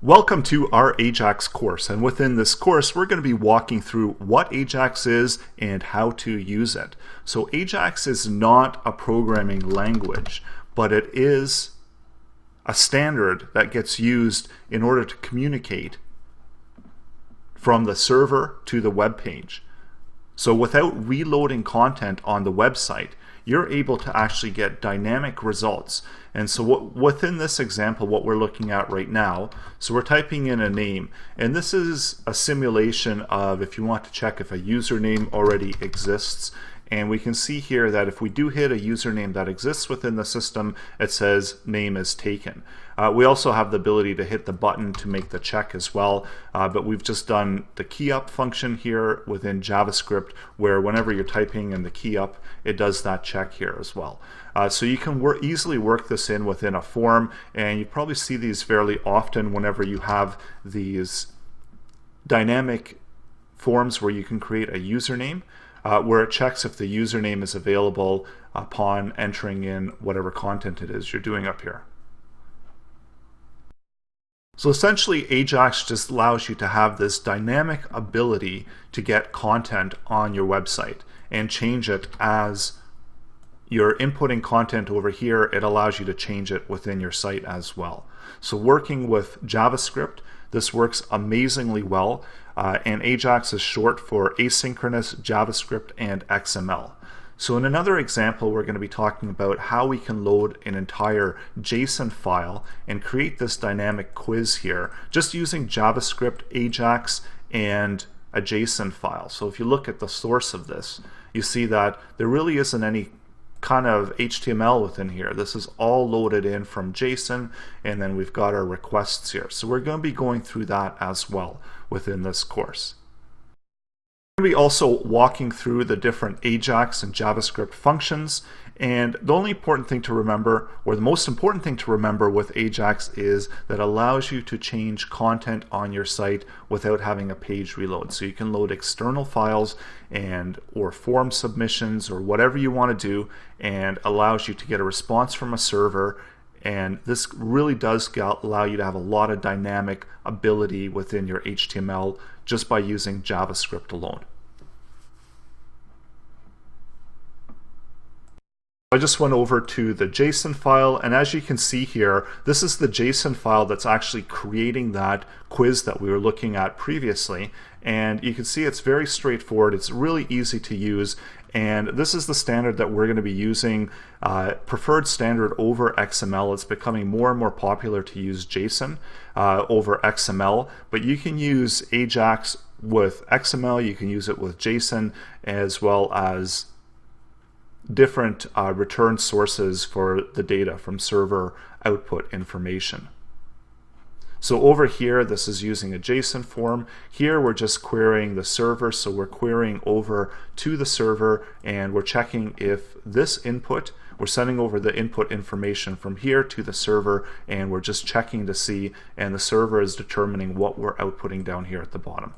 Welcome to our AJAX course, and within this course we're going to be walking through what AJAX is and how to use it. So AJAX is not a programming language, but it is a standard that gets used in order to communicate from the server to the web page. So without reloading content on the website, you're able to actually get dynamic results. And so within this example, what we're looking at right now, so we're typing in a name, and this is a simulation of if you want to check if a username already exists. And we can see here that if we do hit a username that exists within the system, it says name is taken. We also have the ability to hit the button to make the check as well, but we've just done the key up function here within JavaScript, where whenever you're typing in the key up, it does that check here as well. So you can easily work this in within a form, and you probably see these fairly often whenever you have these dynamic forms where you can create a username. Where it checks if the username is available upon entering in whatever content it is you're doing up here. So essentially, AJAX just allows you to have this dynamic ability to get content on your website and change it as you're inputting content over here. It allows you to change it within your site as well. So working with JavaScript, this works amazingly well, and AJAX is short for asynchronous JavaScript and XML. So in another example, we're going to be talking about how we can load an entire JSON file and create this dynamic quiz here, just using JavaScript, AJAX, and a JSON file. So if you look at the source of this, you see that there really isn't any kind of HTML within here. This is all loaded in from JSON, and then we've got our requests here. So we're going to be going through that as well within this course. We're going to be also walking through the different AJAX and JavaScript functions, and the only important thing to remember, or the most important thing to remember with AJAX, is that it allows you to change content on your site without having a page reload. So you can load external files or form submissions or whatever you want to do, and allows you to get a response from a server. And this really does allow you to have a lot of dynamic ability within your HTML just by using JavaScript alone. I just went over to the JSON file, and as you can see here, this is the JSON file that's actually creating that quiz that we were looking at previously. And you can see it's very straightforward. It's really easy to use, and this is the standard that we're going to be using, preferred standard over XML. It's becoming more and more popular to use JSON over XML, but you can use AJAX with XML, you can use it with JSON, as well as different return sources for the data from server output information. So over here, this is using a JSON form. Here we're just querying the server, so we're querying over to the server, and we're checking if this input, we're sending over the input information from here to the server, and we're just checking to see, and the server is determining what we're outputting down here at the bottom.